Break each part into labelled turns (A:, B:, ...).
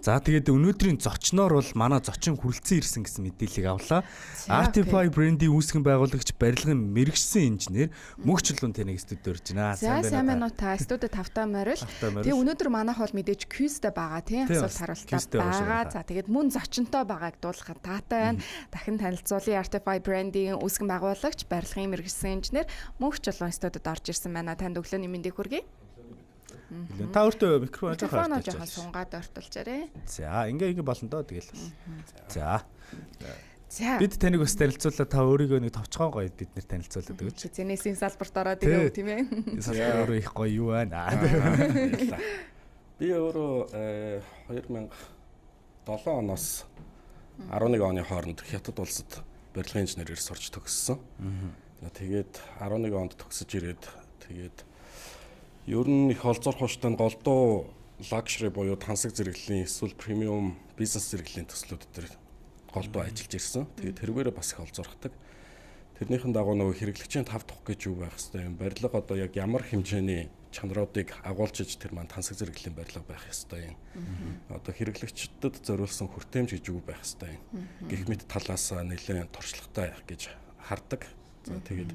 A: За тэгээд өнөөдрийн зочноор бол манай зочин хүрэлцэн ирсэн гэсэн мэдээллийг авлаа. Artify брендийн үүсгэн байгуулагч барилгын мэрэгчсэн инженер Мөнх Чулуун таныг студид орж байна.
B: Сайн байна уу та? Студид тавтаа морил. Тэгээ өнөөдөр манайх бол мэдээж квизтэй байгаа тийм асуулт хариултаа байгаа. За тэгээд мөн зочинтой байгааг дуулахад таатай байна. Дахин танилцуулъя. Artify брендийн үүсгэн байгуулагч барилгын мэрэгчсэн инженер Мөнх Чулуун студид орж ирсэн байна. Танд өглөөний мэндийг хүргэе.
A: Та өөртөө микрофон
B: жоохон сунгаад ортолчаарэ.
A: За, ингээ болно доо тэгэл. За. Бид таныг бас танилцуулаад та өөрийгөө нэг товчхон гоё биднэр танилцуулаад өгөөч.
B: Зэнэсийн салбарт ороод ирэв тийм ээ.
A: Салбар өөрөө их гоё юу байна.
C: Би өөрөө 2007 оноос 11 оны хооронд Хятад улсад барилгын инженерээр сурч төгссөн. Тэгээд 11 онд төгсөж ирээд тэгээд ер нь их олзорох хууштай голдуу лакшри буюу тансаг зэрэглэлийн эсвэл премиум бизнес зэрэглэлийн төслүүд дээр голдуу ажиллаж ирсэн. Тэгээд тэрүүгээрээ бас их олзорхдаг. Тэрнийхэн дагуу нөгөө хэрэглэгчийн тав тух гэж юу байх хэвээр юм. Барилга одоо яг ямар хэмжээний чанаруудыг агуулж иж тэр маань тансаг зэрэглэлийн барилга байх хэвээр юм. Одоо хэрэглэгчдэд зориулсан хүртээмж гэж юу байх хэвээр юм. Гэх мэт талаас нэлээд туршлагатай гэж хардаг. За тэгээд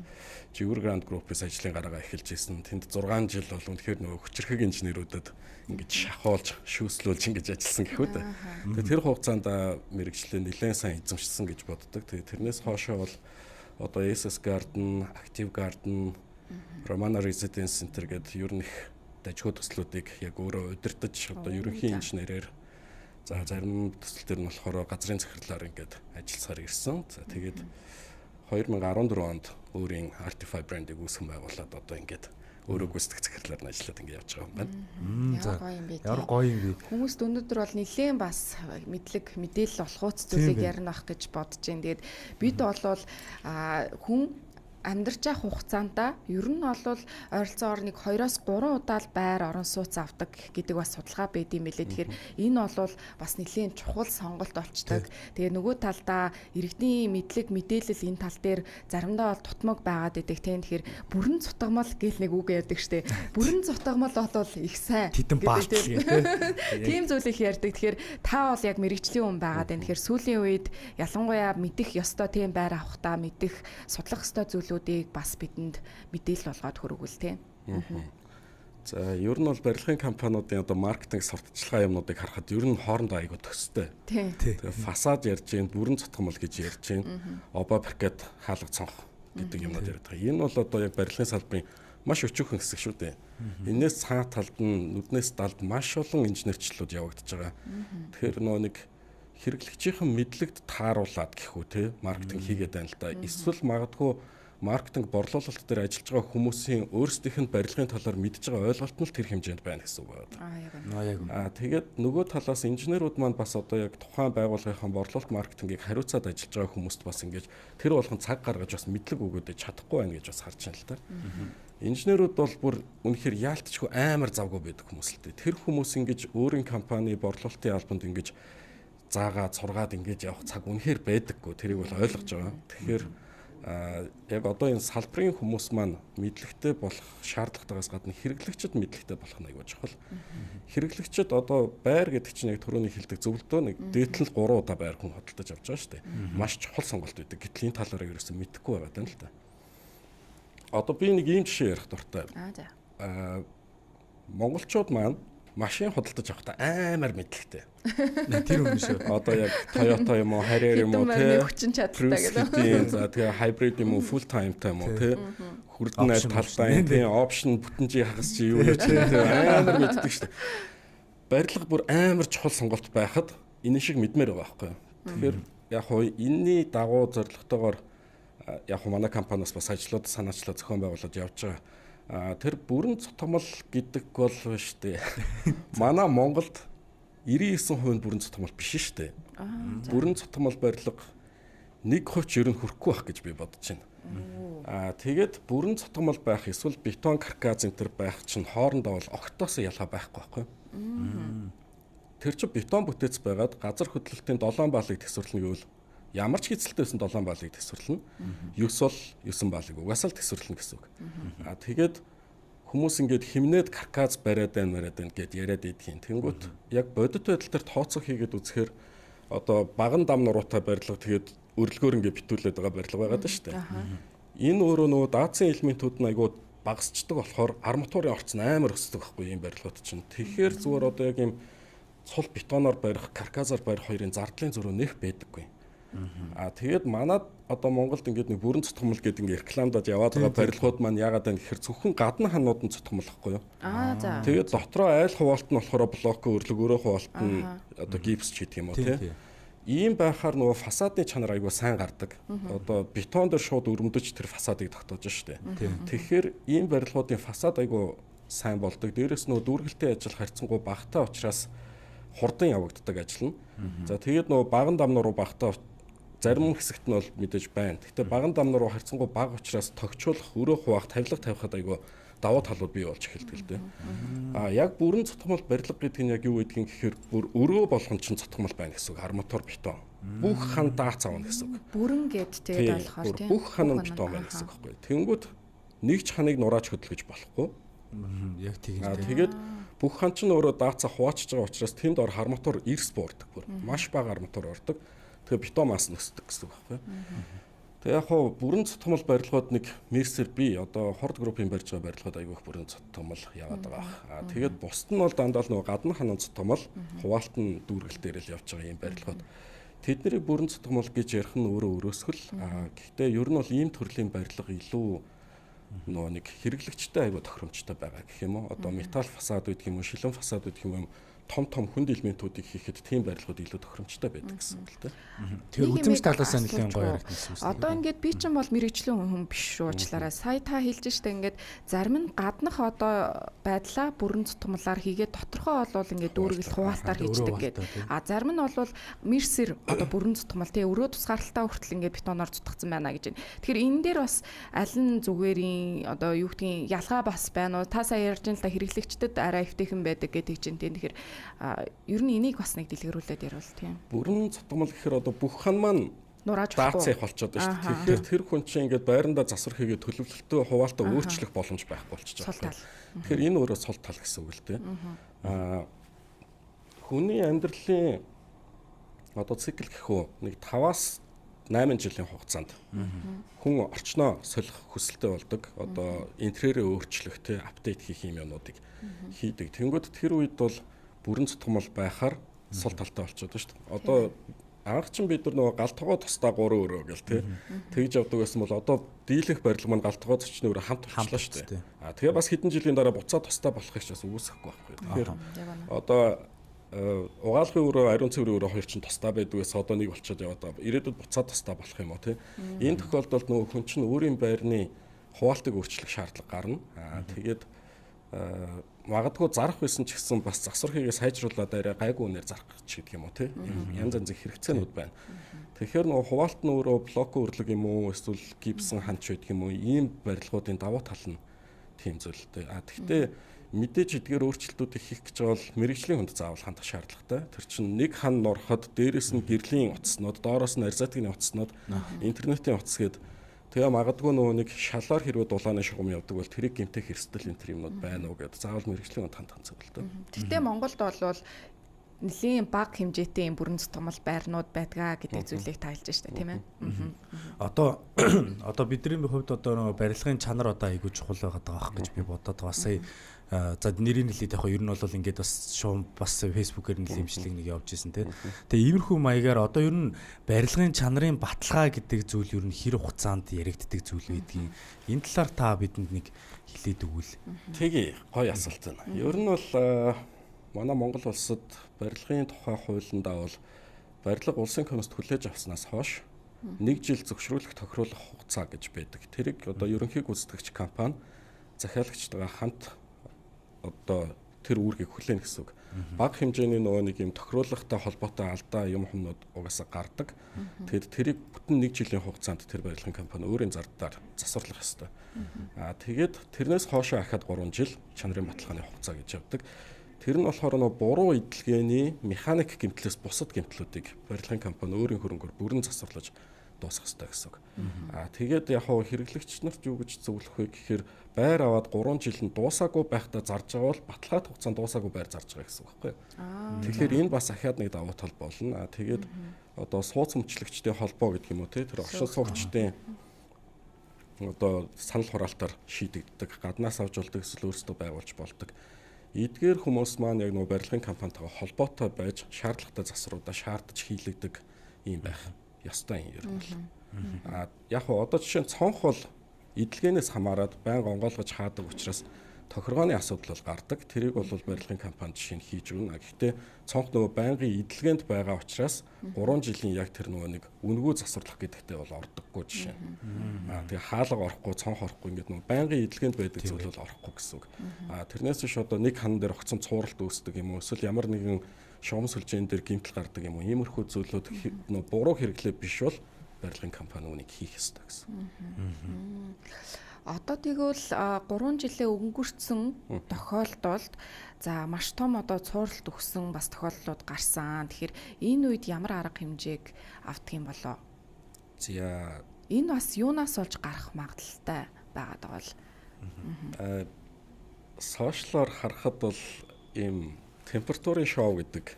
C: Жигүр Гранд группээс ажлын гараагаа эхэлж ирсэн. Тэнд 6 жил бол үнэхээр нөгөө хүчирхэг инженерүүдэд ингэж шахуулж, шүүслүүлж ингэж ажилласан гэхүү дээ. Тэгээд тэр хугацаанд мэрэгчлээ нэлээд сайн эзэмшсэн гэж боддог. Тэгээд тэрнээс хоошоо бол одоо SS Garden, Active Garden, Romana Residence Center гэдэг ер нь их дажгүй төслүүдийг яг өөрөө удирдах одоо ерөнхий инженерээр за зарим төсөл төр нь болохоор газрын захирлаар ингэж ажилласаар ирсэн. За тэгээд 2014 онд өөрийн Artify брендийг үүсгэн байгуулад одоо ингээд өөрөө гүйцэтгэх захирлаар нь ажиллаад ингээд явж байгаа юм байна.
A: Ямар гоё юм бэ.
B: Хүмүүст өнөөдөр бол нэлээд бас мэдээлэл олохуц зүйлийг ярих гэж бодож байна. Тэгээд бид бол хүн амьдарч явах хугацаанд ер нь бол ойролцоогоор нэг 2-3 удаа л байр орон сууц авдаг гэдэг бас судалгаа байд юм билээ. Тэгэхээр энэ бол бас нэлийн чухал сонголт болчдаг. Тэгээ нөгөө талдаа иргэдийн мэдлэг мэдээлэл энэ тал дээр заримдаа бол тутмаг байгаад байдаг тийм. Тэгэхээр бүрэн цутгамал гэл нэг үг ярьдаг штэ. Бүрэн цутгамал бол их сайн.
A: Титэн баалт
B: тийм зүйлийг ярьдаг. Тэгэхээр та бол яг мэрэгжлийн хүн байгаад байна. Тэгэхээр сүүлийн үед ялангуяа мэдэх ёстой тийм байр авахтаа мэдэх судлах ёстой зүйл бас бидэнд мэдээлэл болгоод хүргүүл тээ.
C: За ер нь бол барилгын компаниудын одоо маркетинг сурталчилгаа юмнуудыг харахад ер нь хоорондоо айгүй төстэй. Тэгээ фасад ярьж гин, бүрэн цутгамал гэж ярьж гин, обо паркет хаалга цонх гэдэг юмнууд яриад байгаа. Энэ бол одоо яг барилгын салбарын маш өчүүхэн хэсэг шүү дээ. Энээс цаа талд нь нүднээс далд маш олон инженерчлүүд явагдаж байгаа. Тэгэхээр нөө нэг хэрэглэгчийн мэдлэгт тааруулаад гэхүү те маркетинг хийгээд байна л да. Эсвэл магадгүй маркетинг борлуулалт дээр ажиллаж байгаа хүмүүсийн өөрсдийнх нь барилгын талаар мэдж байгаа ойлголт нь тэр хэмжээнд байна гэсэн үг байна. Тэгээд нөгөө талаас инженерүүд маань бас одоо яг тухайн байгууллагын борлуулалт маркетингийг хариуцаад ажиллаж байгаа хүмүүст бас ингэж тэр болгон цаг гаргаж бас мэдлэг өгөөд чадахгүй байна гэж бас харж байна л та. Инженерүүд бол бүр үнэхээр яалтчгүй амар завгүй байдаг хүмүүс л дээ. Тэр хүмүүс ингэж өөрийн компани борлуулалтын албанд ингэж заагаад сургаад ингэж явах цаг үнэхээр байдаггүй. Тэрийг бол ойлгож байгаа. Тэгэхээр яг одоо энэ салбарын хүмүүс маань мэдлэгтэй болох шаардлагатайгаас гадна хэрэглэгчд мэдлэгтэй болох нь аягүй чухал. Хэрэглэгчд одоо байр гэдэг чинь яг түрүүний хэлдэг зөвлөдөө нэг дээдлэл 3 удаа байр хүн хөдөлж авч байгаа шүү дээ. Маш чухал сонголт байдаг. Гэтэл энэ талаараа ерөөсөн мэдэхгүй байгаа юм л та. Одоо би нэг ийм жишээ ярих дуртай. Монголчууд маань машин худалдаж авахдаа амар мэдлэгтэй.
A: Тэр юм шүү.
C: Одоо яг Toyota юм уу, Harrier юм уу те.
B: Хүчин чадалтай гэдэг.
C: За тэгээ hybrid юм уу, full time та юм уу те. Хүрдэн айл талбай тийм option бүтэнжийн хагас чи юу ч тийм амар мэддэг шүү дээ. Барилга бүр амар чухал сонголт байхад энэ шиг мэдмээр байгаа байхгүй юу. Тэгэхээр яг хоо энэний дагуу зорилготойгоор яг хоо манай компаниас бас ажлууд санаачлаа зохион байгуулад явж байгаа. Тэр бүрэн цутгамал гэдэг бол штэ. Манай Монголд 99% бүрэн цутгамал биш штэ. Бүрэн цутгамал барилга 1% ер нь хүрэхгүй байх гэж би бодож байна. Тэгээд бүрэн цутгамал байх эсвэл бетон каркас энэ төр байх чинь хоорондоо бол огтоос ялгаа байхгүй байхгүй. Тэр чинь бетон бүтээц байгаад газар хөдлөлтийн 7 балыг тесвэрлэнэ гэвэл ямар ч хэцэлтэйсэн 7 балыг тесвэрлэнэ. 9 бол 9 балыг угаасаа л тесвэрлэнэ гэсэн үг. Тэгээд хүмүүс ингээд химнээд каркас бариад байна гэд яриад идэх юм. Тэнгүүт яг бодит байдал дээр тооцоо хийгээд үзэхээр одоо баган дам нуруутай барилга тэгээд өрөлгөөр ингээд битүүлээд байгаа барилга байгаа даа шүү дээ. Энэ өөрөө нөгөө даацын элементүүд нь айгүй багасчдаг болохоор арматурын орц нь амар өсдөг байхгүй юм барилгууд чинь. Тэгэхээр зүгээр одоо яг юм цул бетоноор барих, каркасаар барих хоёрын зардлын зөрүү нэх байдаггүй. Тэгээд манад одоо Монголд ингээд нэг бүрэн цотгомол гэдэг ингээд рекламдад яваад байгаа барилгууд маань яагаад байна гэхээр зөвхөн гадна ханууд нь цотгомолохгүй юу.
B: За.
C: Тэгээд дотроо айл хуваалт нь болохоор блок өрлөг өрөө хуваалт нь одоо гипс ч гэдэг юм уу тий. Ийм байхаар нөгөө фасадын чанар айгүй сайн гардаг. Одоо бетон дээр шууд өрөмдөж тэр фасадыг тогтоож штэ. Тэгэхээр ийм барилгуудын фасад айгүй сайн болдог. Дээрээс нөгөө дүүргэлтийн ажил харьцангуй багтаа учраас хурдан явагддаг ажил нь. За тэгээд нөгөө баган дамнуу руу багтаа зарим хэсэгт нь бол мэдээж байна. Гэхдээ баган дамнуу руу харьцангуй бага учраас тогтчуулах, өрөө хуваах, тавилга тавихад айгүй давуу талууд бий болж эхэлдэг л дээ. Яг бүрэн цотгомол барилга гэдэг нь яг юу гэдгийг гэхээр бүр өрөө болгон чинь цотгомол байна гэсэн үг. Арматур бетон. Бүх хан даац авна гэсэн үг.
B: Бүрэн гэд тэгээд болохоор тийм.
C: Бүх хан нь бетон байна гэсэн үг байхгүй. Тэнгүүд нэг ч ханыг нураач хөдөлгөж болохгүй.
A: Яг тийм.
C: Тэгээд бүх хан ч өөрөө даацаа хуваачж байгаа учраас тэнд ор арматур эрс буурдаг. Маш бага арматур ордог. Тэгээ бетон мас нөсдөг гэсэн үг байхгүй. Тэгээ яг хоо бүрэн цотгомол барилгууд нэг Мерсер би одоо Хорд группийн барьж байгаа барилгууд айгүй их бүрэн цотгомол яваад байгаа. Тэгээд бусд нь бол дандаа л нөгөө гадна ханан цотгомол хуваалт нь дүүргэлтээр л явж байгаа юм барилгууд. Тэдний бүрэн цотгомол гэж ярих нь өөрөө өрөөсгөл. Гэхдээ ер нь бол ийм төрлийн барилга илүү нөгөө нэг хэрэглэгчтэй айгүй тохиромжтой байгаа гэх юм уу. Одоо металл фасад гэдэг юм уу, шилэн фасад гэдэг юм уу, том хүнд элементүүдийг хийхэд тийм барилгууд илүү тохиромжтой байдаг гэсэн үг л дээ.
A: Тэр үзмж талаас нь нэлээд гоё яригдсан юм.
B: Одоо ингээд би ч бол мэрэгчлэн хүн биш шүү уучлаарай. Сая та хэлж штэ ингээд зарим нь гаднах одоо байдлаа бүрэн цотгомлоор хийгээд доторхоо бол ингээд дүүргэл хуваалтаар хийждэг гэдэг. Зарим нь бол Мерсер одоо бүрэн цотгомол тий өрөө тусгаарлалтаа хүртэл ингээд бетоноор цутгацсан байна гэж байна. Тэгэхээр энэ дээр бас аль нь зүгээрийн одоо юу гэдгийг ялгаа бас байна уу? Та сая ярьж л та хэрэглэгчдэд арай эвтэйхэн байдаг гэдэг чинь тий. Тэгэхээр ер нь энийг бас нэг дэлгэрүүлээд ярил тийм.
C: Бүрэн цотгомол гэхээр одоо бүх хан маань
B: нурааж
C: даацыг болчиход байна шүү дээ. Тэгэхээр тэр хүн чинь ингээд байрандаа засвар хийгээд төлөвлөлтөө хуваалтаа өөрчлөх боломж байхгүй болчихж байгаа. Тэгэхээр энэ өөрөө сул тал гэсэн үг л дээ. Хүний амьдралын одоо цикл гэхүү нэг 5-аас 8 жилийн хугацаанд хүн орчноо солих хүсэлтэй болдог. Одоо интерьерээ өөрчлөх, тэ апдейт хийх юм юмнуудыг хийдэг. Тэнгүүд тэр үед бол бүрэн цотгомол байхаар сул талтай болчиход байна шүү дээ. Одоо анх чинь бид нар нөгөө галтгоо тусдаа 3 өрөө гэл тэ тэгж явдаг байсан бол одоо дийлэнх барилга маань галтгоо зочны өрөө хамт болчихлоо шүү дээ. Тэгээ бас хэдэн жилийн дараа буцаа тусдаа болохыг ч бас үүсэхгүй байхгүй. Тэгэхээр одоо угаалгын өрөө, ариун цэврийн өрөө хоёр чинь тусдаа байдаг гэсэн одоо нэг болчиход яваад байгаа. Ирээдүйд буцаа тусдаа болох юм уу тэ. Энэ тохиолдолд нөгөө хүн чинь өөрийн байрны хуваалтыг өөрчлөх шаардлага гарна. Тэгээд магадгүй зарах байсан ч гэсэн бас засвар хийгээ сайжруулаад арай гайгүй үнээр зарах ч гэдэг юм уу тий. Янз янзын хэрэгцээнүүд байна. Тэгэхээр нөгөө хуваалт нь өөрөө блок өрлөг юм уу эсвэл гипсэн ханч байдаг юм уу ийм барилгуудын давуу тал нь тийм зүйлтэй. Гэхдээ мэдээж эдгээр өөрчлөлтүүдийг хийх гэж бол мэрэгжлийн хүнд заавал хандах шаардлагатай. Тэр чинь нэг хан нороход дээрээс нь гэрлийн утаснууд, доороос нь арзаатгын утаснууд, интернетийн утас гээд тэгээ магадгүй нөгөө нэг шалаар хэрвээ дулааны шугам явдаг бол тэрийг гэмтэх хэрсдэл энэ төр юмнууд байна уу гэдэг заавал мэрэгжлийн хүнд хандах зөвлөлтөө.
B: Гэтэ Монголд бол нэлийн бага хэмжээтэй юм бүрэн цотгомол байрнууд байдгаа гэдэг зүйлийг тайлж штэ тийм ээ.
A: Одоо бидний хувьд одоо нөгөө барилгын чанар одоо айгүй чухал байгаад байгаа хэрэг гэж би бодоод байгаа. Сая за нэрийн нэлээд яг ер нь бол ингээд бас шуум бас фэйсбүүкээр нэлэмжлэг нэг явж исэн тийм. Тэгээ иймэрхүү маягаар одоо ер нь барилгын чанарын баталгаа гэдэг зүйл ер нь хэр хугацаанд яригддаг зүйл байдгийг энэ талаар та бидэнд нэг хэлээд өгвөл.
C: Тэгээ гоё асуулт байна. Ер нь бол манай Монгол улсад барилгын тухай хуулиндаа бол барилга улсын комист хүлээж авснаас хойш 1 жил зөвшрүүлэх тохируулах хугацаа гэж байдаг. Тэрийг одоо ерөнхий гүйцэтгэгч компани захиалагчтайгаа хамт одоо тэр үүргийг хүлээнэ гэсэн үг. Бага хэмжээний нөгөө нэг юм тохируулахтай холбоотой алдаа юм хүмүүс угаасаа гардаг. Тэгэд тэрийг бүтэн 1 жилийн хугацаанд тэр барилгын компани өөрийн зардаар засварлах ёстой. Тэгээд тэрнээс хоошоо ахаад 3 жил чанарын баталгааны хугацаа гэж явдаг. Тэр нь болохоор нөгөө буруу эдлгээний механик гэмтлээс бусад гэмтлүүдийг барилгын компани өөрийн хөрөнгөөр бүрэн засварлаж дуусах хэрэгтэй гэсэн үг. Тэгээд яг хоо хэрэглэгч нарт юу гэж зөвлөх вэ гэхээр байр аваад 3 жил нь дуусаагүй байхдаа зарж байгаа бол баталгаат хугацаанд дуусаагүй байр зарж байгаа гэсэн үг байхгүй юу. Тэгэхээр энэ бас ахаад нэг давуу тал болно. Тэгээд одоо сууц өмчлөгчдийн холбоо гэдэг юм уу те тэр оршин суугчдын одоо санал хураалтаар шийдэгддэг, гаднаас авч болдог эсвэл өөрсдөө байгуулж болдог. Эдгээр хүмүүс маань яг нөгөө барилгын компанитайгаа холбоотой байж шаардлагатай засваруудаа шаардаж хийлэгдэг юм байх ёстой юм ер нь бол. Яг хоо одоо жишээ нь цонх бол эдлэгэнээс хамаарат байнга онгойлгож хаадаг учраас тохиргооны асуудал бол гардаг. Тэрийг бол барилгын компани жишээ нь хийж өгнө. Гэхдээ цонх нөгөө байнгын эдлэгэнд байгаа учраас 3 жилийн яг тэр нөгөө нэг үнэгүй засварлах гэдэгтээ бол ордоггүй жишээ. Тэгээ хаалга орохгүй, цонх орохгүй ингээд нөгөө байнгын эдлэгэнд байдаг зүйл бол орохгүй гэсэн үг. Тэрнээс биш одоо нэг хан дээр огцон цууралт үүсдэг юм уу? Эсвэл ямар нэгэн шугам сүлжээн дээр гэмтэл гардаг юм уу? Иймэрхүү зүйлүүд нөгөө буруу хэрэглээ биш бол барилгын компани үнийг хийх ёстой гэсэн.
B: Одоо тэгвэл 3 жилээ өнгөрцөн тохиолдолд за маш том одоо цууралт өгсөн бас тохиолдлууд гарсан. Тэгэхээр энэ үед ямар арга хэмжээг авдаг юм болоо?
C: За
B: энэ бас юунаас болж гарах магадaltaй байгаад байгаа бол
C: сошиалор харахад бол ийм температурын шоу гэдэг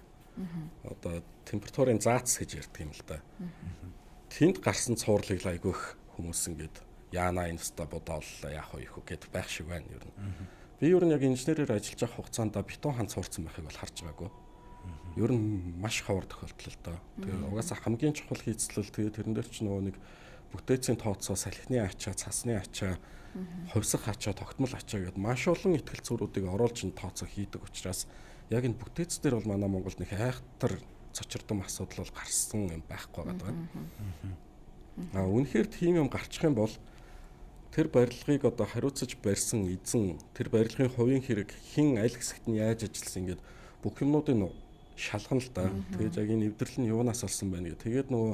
C: одоо температурын заац гэж ярьдаг юм л да. Тэнд гарсан цуурлыг айгүйх хүмүүс ингээд яана инста бодооллоо яах вэ гэхэд байх шиг байна ер нь. Би ер нь яг инженерээр ажиллаж байгаа хугацаанд бетон хан цуурсан байхыг бол харж байгаагүй. Ер нь маш ховор тохиолдол л доо. Тэгээ угаасаа хамгийн чухал хийцлэл тэгээ тэрэн дээр ч нөгөө нэг бүтээцийн тооцоо, салхины ачаа, цасны ачаа, хувьсах ачаа, тогтмол ачаа гэдээ маш олон ихтгэл зүйрүүдийг оруулж ин тооцоо хийдэг учраас яг энэ бүтээц дээр бол манай Монголд нэг айхтар цочирдом асуудал бол гарсан юм байхгүй байгаа. Үнэхээр тийм юм гарчих юм бол тэр барилгыг одоо хариуцаж барьсан эзэн тэр барилгын хувийн хэрэг хэн аль хэсэгт нь яаж ажилласан ингээд бүх юмнуудыг шалгана л да. Тэгээд яг энэ эвдэрлэл нь юунаас олсон байна гэх. Тэгээд нөгөө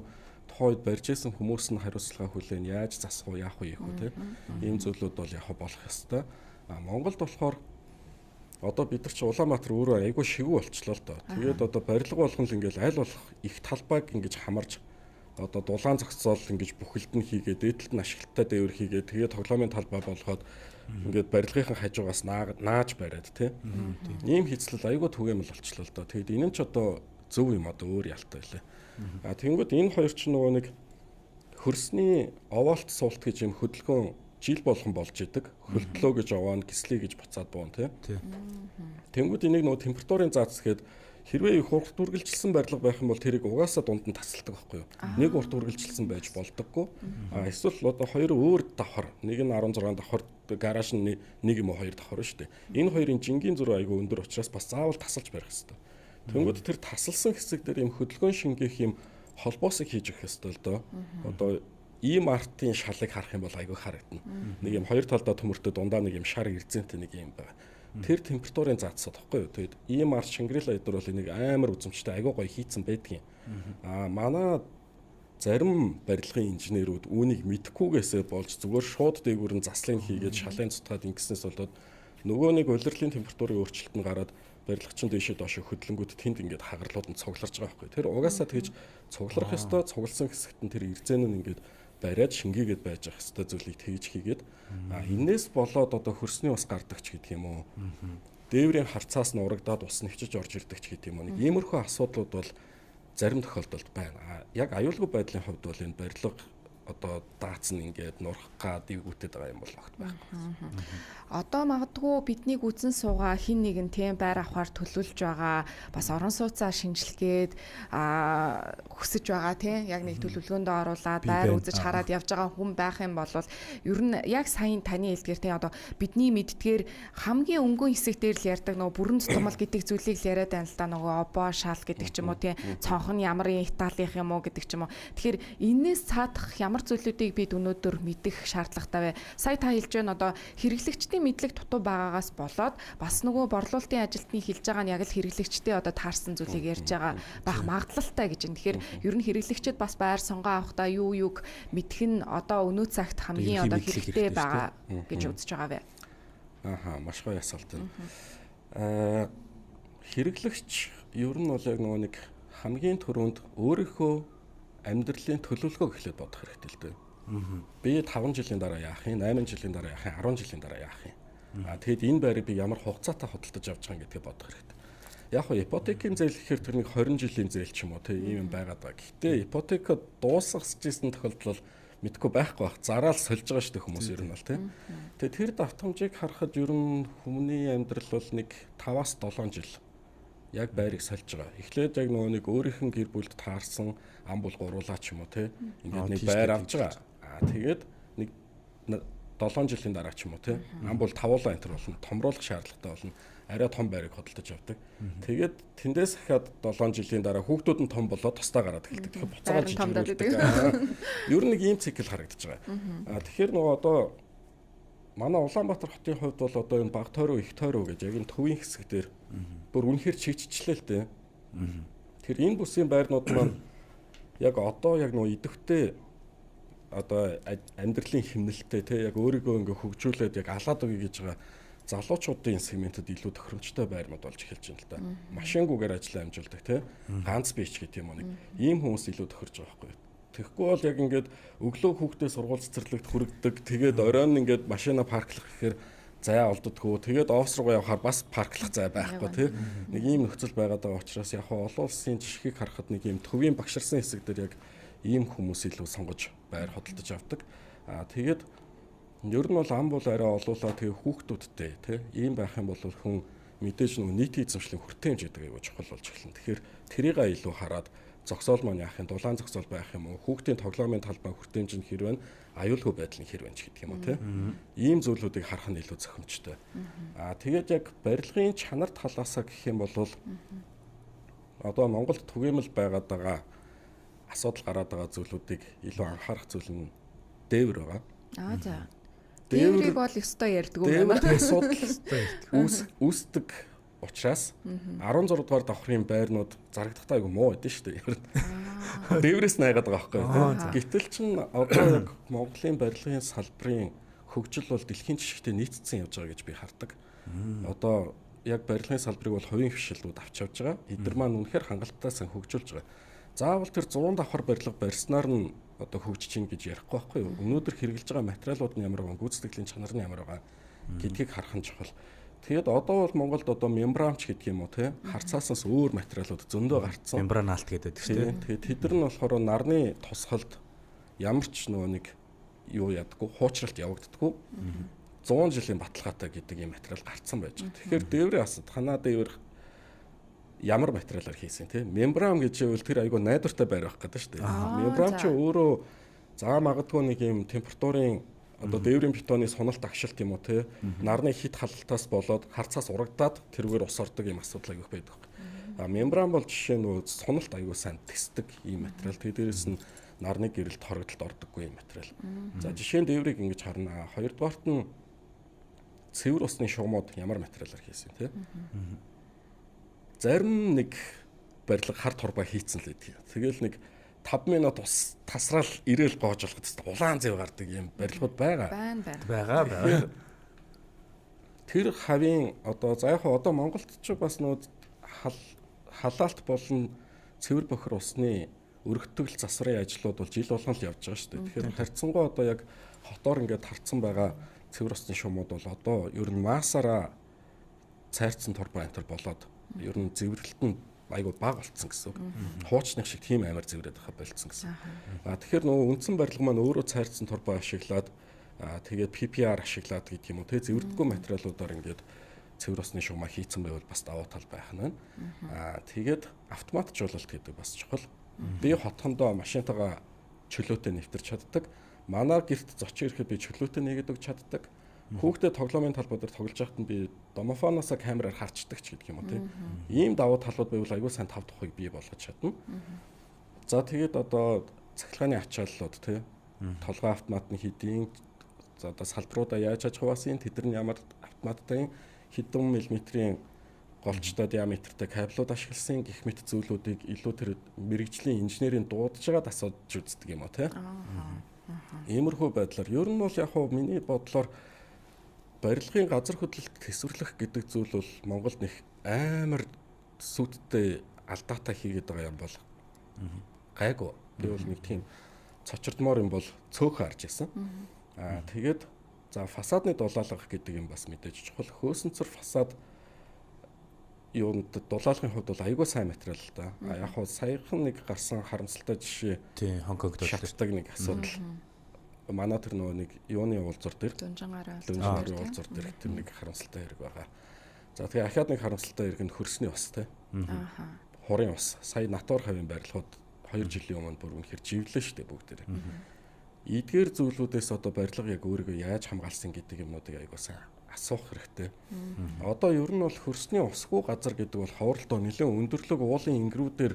C: тухайд барьж исэн хүмүүс нь хариуцлага хүлээн яаж засах уу яах вэ те. Ийм зүйлүүд бол яг болох ёстой. Монголд болохоор одоо бид нар чи Улаанбаатар өөрөө айгүй шигүү болчлоо л доо. Тэгээд одоо барилга болгон л ингээд аль болох их талбайг ингэж хамарж одоо дулаан зохицол ингэж бүхэлд нь хийгээд дээдлэлт нь ашиглалттай дээвэр хийгээд тэгээд тоглоомын талбай болгоод ингээд барилгын хажуугаас нааж бариад тий. Ийм хийцлэл айгүй түгээмэл болчлоо л доо. Тэгээд энэ нь ч одоо зөв юм одоо өөр ялтай байлаа. Тэгэнгүүт энэ хоёр ч нөгөө нэг хөрсний овоолт суулт гэж юм хөдөлгөөн жил болгон болж идэг. Хөлтлөө гэж овоон, кислий гэж буцаад буун тий. Тэнгүүд энийг нөгөө температурын заац гэхэд хэрвээ их урт үргэлжилсэн барилга байх юм бол тэрийг угаасаа дунд нь тасалдаг байхгүй юу? Нэг урт үргэлжилсэн байж болдоггүй. Эсвэл одоо хоёр өөр давхар, нэг нь 16 давхар, гараж нь нэг юм уу хоёр давхар шүү дээ. Энэ хоёрын жингийн зураг айгүй өндөр учраас бас заавал тасалж барих хэрэгтэй. Тэнгүүд тэр тасалсан хэсэг дээр юм хөдөлгөөн шингээх юм холбоосыг хийж өгөх хэрэгтэй л доо. Одоо ийм артын шалыг харах юм бол айгүй харагдана. Нэг юм хоёр талдаа төмөртөө дундаа нэг юм шар ирзэнтэй нэг юм байна. Тэр температурын заацсад баггүй юу. Тэгээд ийм арт Шангрила эдгээр бол энийг амар үзэмжтэй айгүй гоё хийцэн байдгийн. Манай зарим барилгын инженерүүд үүнийг мэдэхгүйгээсээ болж зүгээр шууд дээгүүр нь заслын хийгээд шалын цутгаад ингэснээс болоод нөгөө нэг улирлын температурын өөрчлөлт нь гараад барилгачин дэшээ доошо хөдлөнгүүд тэнд ингээд хагарлууд нь цугларч байгаа байхгүй. Тэр угаасаа тэгж цугларах ёстой, цугласан хэсэгт нь тэр ирзэн нь ингээд бариад шингээгээд байж ах хэвээр зүйлийг тэгж хийгээд энээс болоод одоо хөрсний ус гардаг ч гэдэг юм уу. Дээврийн харцаас нь урагдаад ус нь хичиж орж ирдэг ч гэдэг юм уу. Нэг иймэрхүү асуудлууд бол зарим тохиолдолд байна. Яг аюулгүй байдлын хувьд бол энэ барилга одоо даацсан ингээд нурах гад ивгүүтэд байгаа юм бол огт байхгүй.
B: Одоо магадгүй биднийг үзэн суугаа хин нэгэн тийм байр авахар төлөвлөж байгаа бас орон сууцаа шинжилгээд хүсэж байгаа тийм яг нэг төлөвлөгөөндөө оруулаад байр үзэж хараад явж байгаа хүн байх юм бол ер нь яг саяын таны хэлдгээр тийм одоо бидний мэддгээр хамгийн өнгөн хэсэг дээр л ярьдаг нөгөө бүрэн цомол гэдэг зүйлийг л яриад байна л да нөгөө обо шал гэдэг ч юм уу тийм цонх нь ямар Италих юм уу гэдэг ч юм уу. Тэгэхээр энээс цаадах ямар зүйлүүдийг бид өнөөдөр мэдэх шаардлагатай вэ? Сая та хэлж байна одоо хэрэглэгчдийн мэдлэг дутуу байгаагаас болоод бас нөгөө борлуулалтын ажилтны хэлж байгаа нь яг л хэрэглэгчдээ одоо таарсан зүйлийг ярьж байгаа байх магадлалтай гэж. Тэгэхээр ер нь хэрэглэгчд бас байр сонгоо авахдаа юу юг мэдэх нь одоо өнөө цагт хамгийн одоо хэрэгтэй байгаа гэж үзэж байгаа вэ?
C: Маш гоё асуулт байна. Хэрэглэгч ер нь бол яг нөгөө нэг хамгийн түрүүнд өөрийнхөө амьдралын төлөвлөгөө эхлээд бодох хэрэгтэй л дээ. Би 5 жилийн дараа яах юм, 8 жилийн дараа яах юм, 10 жилийн дараа яах юм. Тэгэд энэ байрыг би ямар хугацаатай хөдөлж авч байгаа гэдгийг бодох хэрэгтэй. Яг хоо ипотекийн зээл гэхээр тэр нэг 20 жилийн зээл ч юм уу тийм юм байгаад байгаа. Гэхдээ ипотек дуусгаж ирсэн тохиолдолд мэдгүй байхгүй бах. Зараал сольж байгаа шүү дээ хүмүүс ер нь бол тийм. Тэгээ тэр давтамжийг харахад ер нь хүмүүний амьдрал бол нэг 5-7 жил яг байрыг сольж байгаа. Эхлээд яг нөгөө нэг өөрийнх нь гэр бүлд таарсан ам бол гуруулаа ч юм уу тийм. Ингээд нэг байр авч байгаа. Тэгээд нэг 7 жилийн дараа ч юм уу тийм. Ам бол тавуулаа энэ төр болно. Томруулах шаардлагатай болно. Арай том байрыг хөдөлж авдаг. Тэгээд тэндээс хахад 7 жилийн дараа хүүхдүүд нь том болоод тусдаа гараад эхэлдэг. Тэгэхээр буцаага жижигрүүлдэг. Ер нь нэг ийм цикл харагдаж байгаа. Тэгэхээр нөгөө одоо манай Улаанбаатар хотын хувьд бол одоо энэ баг тойроо их тойроо гэж яг энэ төвийн хэсэг дээр бүр үнэхээр чигччлээ л дээ. Тэр энэ бүсийн байрнууд маань яг одоо яг нөгөө идэвхтэй одоо амьдралын хэмнэлттэй тий яг өөрийгөө ингээ хөгжүүлээд яг алаад өгье гэж байгаа залуучуудын сегментэд илүү тохиромжтой байрнууд болж эхэлж байна л да. Машингүйгээр ажиллаа амжуулдаг тий. Ганц бич гэх юм уу нэг ийм хүмүүс илүү тохирж байгаа байхгүй. Тэгэхгүй бол яг ингээд өглөө хүүхдээ сургууль цэцэрлэгт хүргэдэг. Тэгээд оройн ингээд машина парклах гэхээр заяа олддоггүй. Тэгээд офс руу явахаар бас парклах зай байхгүй тий. Нэг ийм нөхцөл байгаад байгаа учраас яг олон улсын жишгийг харахад нэг ийм төвийн багширсан хэсэг дээр яг ийм хүмүүс илүү сонгож байр хөдөлж авдаг. Тэгээд ер нь бол ам бол арай олуулаа тэгээ хүүхдүүдтэй тий ийм байх юм бол хүн мэдээж нөгөө нийтийн эзэмшлийн хүртээмж гэдэг аюул чухал болж эхэлнэ. Тэгэхээр тэрийг илүү хараад зогсоол маань яах юм, дулаан зогсоол байх юм уу, хүүхдийн тоглоомын талбай хүртээмж нь хэрвээ аюулгүй байдлын хэрвээ ч гэдэг юм уу тий. Ийм зүйлүүдийг харах нь илүү зохимжтой. Тэгээд яг барилгын чанар талаасаа гэх юм бол одоо Монголд түгээмэл байгаад байгаа асуудал гараад байгаа зүйлүүдийг илүү анхаарах зүйл нь дээвэр байгаа.
B: За. Дээврийг бол ёстой ярьдаг юм байна.
C: Дээвэр асуудал үүсдэг учраас 16 дугаар давхрын байрнууд зарагдахтаа айгу муу байдэн шүү дээ. Дээврээс найгаад байгаа байхгүй. Гэтэл чин одоо яг Монголын барилгын салбарын хөгжил бол дэлхийн жишгтээ нийцсэн явж байгаа гэж би хардаг. Одоо яг барилгын салбарыг бол хувийн хвшилтүүд авч явж байгаа. Эдгээр маань үнэхээр хангалттай сан хөгжүүлж байгаа. Заавал тэр 100 давхар барилга барьснаар нь одоо хөгжиж чинь гэж ярихгүй байхгүй юу? Өнөөдөр хэрэгжилж байгаа материалууд нь ямар байгаа, гүйцэтгэлийн чанар нь ямар байгаа гэдгийг харах нь чухал. Тэгэд одоо бол Монголд одоо мембранч гэдэг юм уу те харцаасаас өөр материалууд зөндөө гарцсан.
A: Мембраналт гэдэг шүү дээ.
C: Тэгээд тэд нар нь болохоор нарны тусгалд ямар ч нөгөө нэг юу ядггүй, хуучралт явагддаггүй. 100 жилийн баталгаатай гэдэг ийм материал гарцсан байж байгаа. Тэгэхээр дээврийн асад ханаа дээвэр ямар материалаар хийсэн те мембран гэж ивэл тэр айгу найдвартай байр байх гэдэг шүү дээ. Мембран ч өөрөө заа магадгүй нэг юм температурын одоо дээврийн бетоны суналт агшилт юм уу те нарны хит халалтаас болоод харцаас урагдаад тэрүүгээр ус ордог юм асуудал айгүйх байдаг. Мембран бол жишээ нь суналт айгуу сайн тэсдэг ийм материал. Тэгээд дээрэс нь нарны гэрэлт хоригдолд ордоггүй ийм материал. За жишээ нь дээврийг ингэж харна. Хоёрдугаарт нь цэвэр усны шугамуд ямар материалаар хийсэн те. Зарим нэг барилга хар турбаа хийцэн л гэдэг. Тэгэл нэг 5 минут ус тасраал ирээл гоож болоход улаан зэв гардаг юм барилгууд байгаа.
A: Байгаа.
C: Тэр хавийн одоо за яг одоо Монголд ч бас нөө халаалт болон цэвэр бохир усны өргөтгөл засварын ажлууд бол жил болгон л явж байгаа шүү дээ. Тэгэхээр харьцангуй одоо яг хотоор ингээд тарцсан байгаа цэвэр усны шумууд бол одоо ер нь маасаараа цайрцсан турбаа энэ төр болоод ер нь зэвэрлэлт нь айгуу бага болцсон гэсэн үг. Хуучных шиг тийм амар зэврээд байхад болцсон гэсэн. Тэгэхээр нөгөө үндсэн барилга маань өөрөө цайрцсан турбаа ашиглаад тэгээд PPR ашиглаад гэдэг юм уу те зэвэрдэггүй материалуудаар ингээд цэвэр усны шугамаа хийцэн байвал бас давуу тал байх нь байна. Тэгээд автоматжуулалт гэдэг бас чухал. Би хотхондоо машинтайгаа чөлөөтэй нэвтэрч чаддаг. Манай гэрт зочин ирэхэд би чөлөөтэй нэгээд өгч чаддаг. Хүүхдээ тоглоомын талбай дээр тоглож байхад нь би домофоноосоо камераар харцдаг ч гэдэг юм уу тийм. Ийм давуу талууд байвал аюул сайн тав тухайг бий болгож чадна. За тэгээд одоо цахилгааны ачааллууд тийм. Толгой автомат нь хийдийн за одоо салбаруудаа яаж аж хаваасын тэд нар ямар автоматтай хэдэн миллиметрийн голчтой диаметртэй кабелууд ашигласан гэх мэт зүйлүүдийг илүү тэр мэрэгжлийн инженерийн дуудаж байгаад асууж үздэг юм уу тийм. Иймэрхүү байдлаар ер нь бол яг хөө миний бодлоор барилгын газар хөдлөлт төсвөрлөх гэдэг зүйл бол Монголд нэг амар сүттэй алдаатай хийгээд байгаа юм бол гайгүй. Би бол нэг тийм цочирдмоор юм бол цөөхөн харж байсан. Тэгээд за фасадны дулаалга гэдэг юм бас мэдээж чухал. Хөөсөнцөр фасад юунд дулаалгын хувьд бол айгүй сайн материал л да. Яг хоо саяхан нэг гарсан харамсалтай жишээ.
A: Тийм Хонконгд
C: шалтгадаг нэг асуудал. Манай тэр нөгөө нэг юуны уулзуур дээр Дүнжангарын уулзуур дээр тэр нэг харамсалтай хэрэг байгаа. За тэгээ ахаад нэг харамсалтай хэрэг нь хөрсний ус те. Хурын ус. Сая натур хавийн барилгууд 2 жилийн өмнө бүр үнэхээр живлээ шүү дээ бүгдээрээ. Эдгээр зүйлүүдээс одоо барилга яг өөрийгөө яаж хамгаалсан гэдэг юмнуудыг айгуу сайн асуух хэрэгтэй. Одоо ер нь бол хөрсний усгүй газар гэдэг бол ховролтоо нэлээд өндөрлөг уулын ингэрүүдээр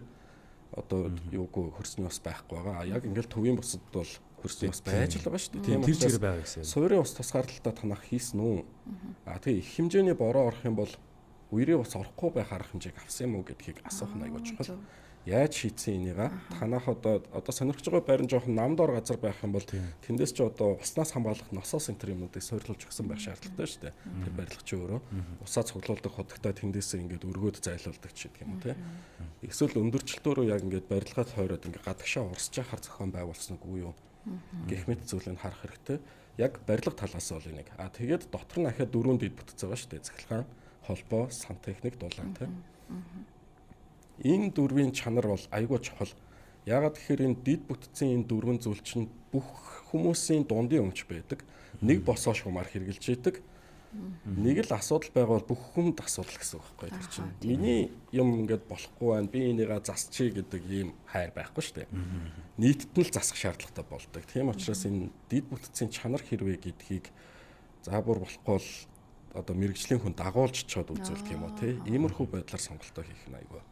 C: одоо юугүй хөрсний ус байхгүй байгаа. Яг ингээл төвийн бусад бол хөрсний ус байж л байгаа шүү дээ. Тийм учраас суурийн ус тусгаарлалтаа танах хийсэн үү? Тэгээ их хэмжээний бороо орох юм бол үерийн ус орохгүй байх арга хэмжээг авсан юм уу гэдгийг асуух нь айгуу чухал. Яаж шийдсэн энийга танах одоо сонирхож байгаа байран жоохон намдор газар байх юм бол тэндээс ч одоо уснаас хамгаалах насоос энэ юмнуудыг сорилуулж өгсөн байх шаардлагатай шүү дээ. Тэр барилгач өөрөө усаа цуглуулдаг хотогтой тэндээсээ ингээд өргөөд зайлуулдаг ч гэдэг юм те. Эсвэл өндөрчлөлтөөрөө яг ингээд барилгаад хойроод ингээд гадагшаа урсж яхаар зохион байгуулсан үгүй юу гэх мэт зүйлийг харах хэрэгтэй. Яг барилга талаас бол энийг. Тэгээд дотор нь ахаад 4 дэд бүтцээ байгаа шүү дээ. Цахилгаан, холбоо, сантехник, дулаан те. Энэ дөрвийн чанар бол айгүй чухал. Яагаад гэхээр энэ дид бүтцийн энэ дөрвөн зүйл чинь бүх хүмүүсийн дундын өмч байдаг. Нэг босоо шумаар хэрглэж идэг. Нэг л асуудал байвал бүх хүнд асуудал гэсэн үг байхгүй тэр чинь. Миний юм ингээд болохгүй байна. Би энийгээ засчий гэдэг ийм хайр байхгүй шүү дээ. Нийтэд нь л засах шаардлагатай болдог. Тийм учраас энэ дид бүтцийн чанар хэрвээ гэдгийг за бүр болохгүй бол одоо мэрэгжлийн хүн дагуулж чад үзүүлэх юм уу те. Иймэрхүү байдлаар сонголтоо хийх нь айгүй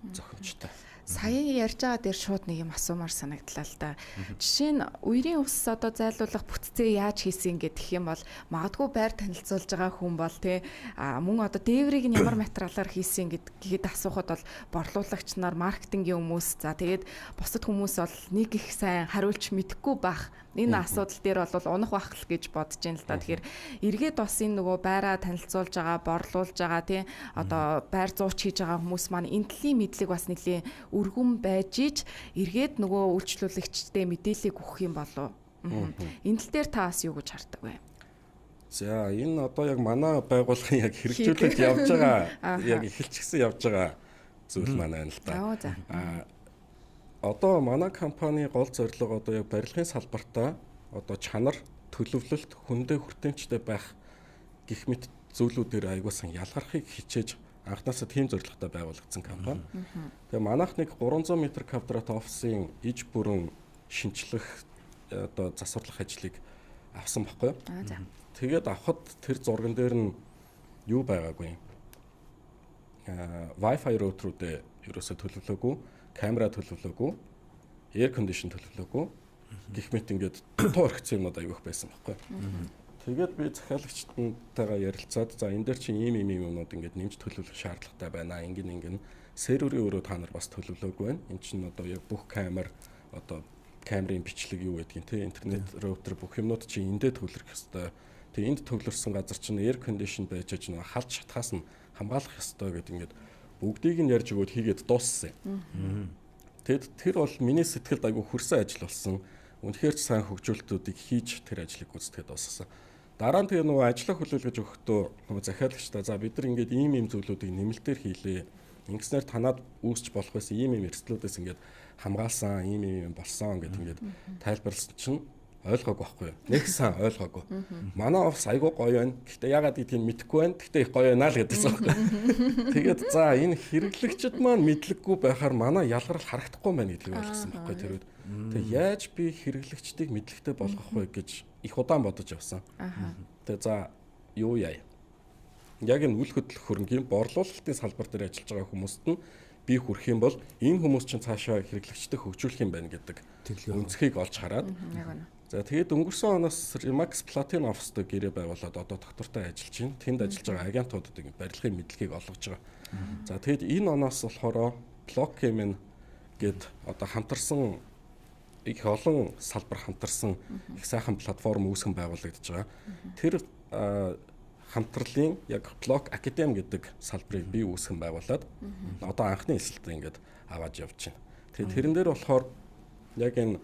C: зохимжтой.
B: Сая ярьж байгаа дээр шууд нэг юм асуумаар санагдлаа л да. Жишээ нь үерийн ус одоо зайлуулах бүтцээ яаж хийсэн гэдэг юм бол магадгүй байр танилцуулж байгаа хүн бол тий мөн одоо дээврийг нь ямар материалаар хийсэн гэдгийг асуухад бол борлуулагч нар, маркетингийн хүмүүс за тэгээд бусад хүмүүс бол нэг их сайн хариулж мэдэхгүй байх. Энэ асуудал дээр бол унах байх л гэж бодож байна л да. Тэгэхээр эргээд бас энэ нөгөө байраа танилцуулж байгаа, борлуулж байгаа тий одоо байр зууч хийж байгаа хүмүүс маань энэ төлөлийн мэдлэг бас нэлийн өргөн байж иж эргээд нөгөө үйлчлүүлэгчтэй мэдээллийг өгөх юм болов. Энэ тал дээр та бас юу гэж хардаг вэ?
C: За энэ одоо яг манай байгууллагын яг хэрэгжүүлэлт явж байгаа яг эхэлчихсэн явж байгаа зүйл маань байна л да. Одоо манай компани гол зорилго одоо яг барилгын салбартаа одоо чанар, төлөвлөлт, хүндээ хүртээмжтэй байх гэх мэт зүйлүүдээр аягуулсан ялгархыг хичээж анхнаасаа тийм зорилготой байгуулагдсан компани. Тэгээ манайх нэг 300 м квадрат офисын иж бүрэн шинчлэх одоо засварлах ажлыг авсан баггүй. Тэгээд авахд тэр зурган дээр нь юу байгаагүй. Wi-Fi роутеруудээ ерөөсө төлөвлөөгүй, камера төлөвлөөгүй, air condition төлөвлөөгүй гэх мэт ингээд туу орхисон юмнууд аявих байсан баггүй. Тэгээд би захиалагчтайгаа ярилцаад за энэ дээр чинь ийм юмнууд ингээд нэмж төлөвлөх шаардлагатай байна. Ингэн серверийн өөрөө та нар бас төлөвлөөгүй байна. Энд чинь одоо яг бүх камер одоо камерын бичлэг юу гэдгийг те интернет роутер бүх юмнууд чинь эндээ төвлөрөх ёстой. Тэгээ энд төвлөрсөн газар чинь air condition байж аж нэг халж шатхаас нь хамгаалах ёстой гэдэг ингээд бүгдийг нь ярьж өгөөд хийгээд дууссан. Тэгэд тэр бол миний сэтгэлд айгүй хөрсөн ажил болсон. Үнэхээр ч сайн хөгжүүлэлтүүдийг хийж тэр ажлыг гүйцэтгэхэд дууссан. Дараа нь тэгээ нөгөө ажлаа хүлээлгэж өгөхдөө нөгөө захиалагчдаа за бид нар ингээд ийм зүйлүүдийг нэмэлтээр хийлээ. Ингэснээр танаад үүсч болох байсан ийм эрсдлүүдээс ингээд хамгаалсан, ийм болсон гэдэг ингээд тайлбарласан чинь ойлгоогүй байхгүй юу? Нэг сайн ойлгоогүй. Манай офс айгүй гоё байна. Гэхдээ ягаад гэдгийг мэдэхгүй байна. Гэхдээ их гоё байна л гэдэгсэн байхгүй. Тэгээд за энэ хэрэглэгчд маань мэдлэггүй байхаар манай ялгарл харагдахгүй байна гэдгийг ойлгосон байхгүй тэр үед. Тэгээд яаж би хэрэглэгчдийг мэдлэгтэй болгох вэ гэж их удаан бодож явсан. Тэгээд за юу яа. Яг энэ үйл хөдлөх хөрөнгийн борлуулалтын салбар дээр ажиллаж байгаа хүмүүст нь би хүрэх юм бол энэ хүмүүс чинь цаашаа хэрэглэгчдэд хөгжүүлэх юм байна гэдэг үнцгийг олж хараад. За тэгээд өнгөрсөн оноос Remax Platinum Office-д гэрээ байгуулад одоо доктортой ажиллаж байна. Тэнд ажиллаж байгаа агентуудад барилгын мэдлэгийг олгож байгаа. За тэгээд энэ оноос болохоор Blockcam гэд одоо хамтарсан их олон салбар хамтарсан их сайхан платформ үүсгэн байгуулагдаж байгаа. Тэр хамтралын яг Block Academy гэдэг салбарыг би үүсгэн байгуулад одоо анхны эсэлтээ ингээд аваад явж байна. Тэгээ тэрэн дээр болохоор яг энэ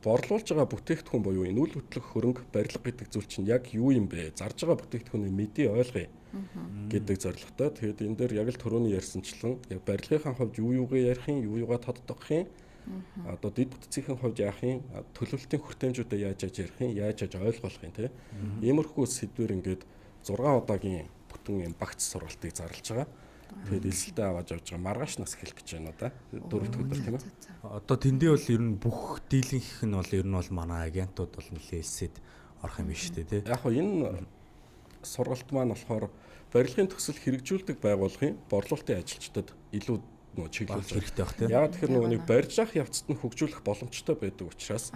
C: борлуулж байгаа бүтээгдэхүүн буюу энэ үл хөдлөх хөрөнгө барилга гэдэг зүйл чинь яг юу юм бэ? Зарж байгаа бүтээгдэхүүнийг мэдээ ойлгоё гэдэг зорилготой. Тэгээд энэ дээр яг л түрүүний ярьсанчлан яг барилгын хувьд юу юугаа ярих юм, юу юугаа тодтогох юм, одоо дэд бүтцийн хувьд яах юм, төлөвлөлтийн хүртээмжүүдэд яаж ярих юм, яаж ойлгох юм те. Иймэрхүү сэдвэр ингээд 6 удаагийн бүтэн юм багц сургалтыг зарлж байгаа. Тэгээд элсэлтэй аваад явж байгаа маргааш нас хэлэх гэж байна да. 4-р өдөр тийм ээ.
A: Одоо тэндээ бол ер нь бүх дийлэнх нь бол ер нь бол манай агентууд бол нэлээд элсэд орох юм биш үү те.
C: Яг хоо энэ сургалт маань болохоор барилгын төсөл хэрэгжүүлдэг байгууллагын борлуулалтын ажилчдад илүү нөө чиглүүлж
A: хэрэгтэй байх тийм.
C: Яг тэгэхээр нөгөө нэг барьж авах явцад нь хөгжүүлэх боломжтой байдаг учраас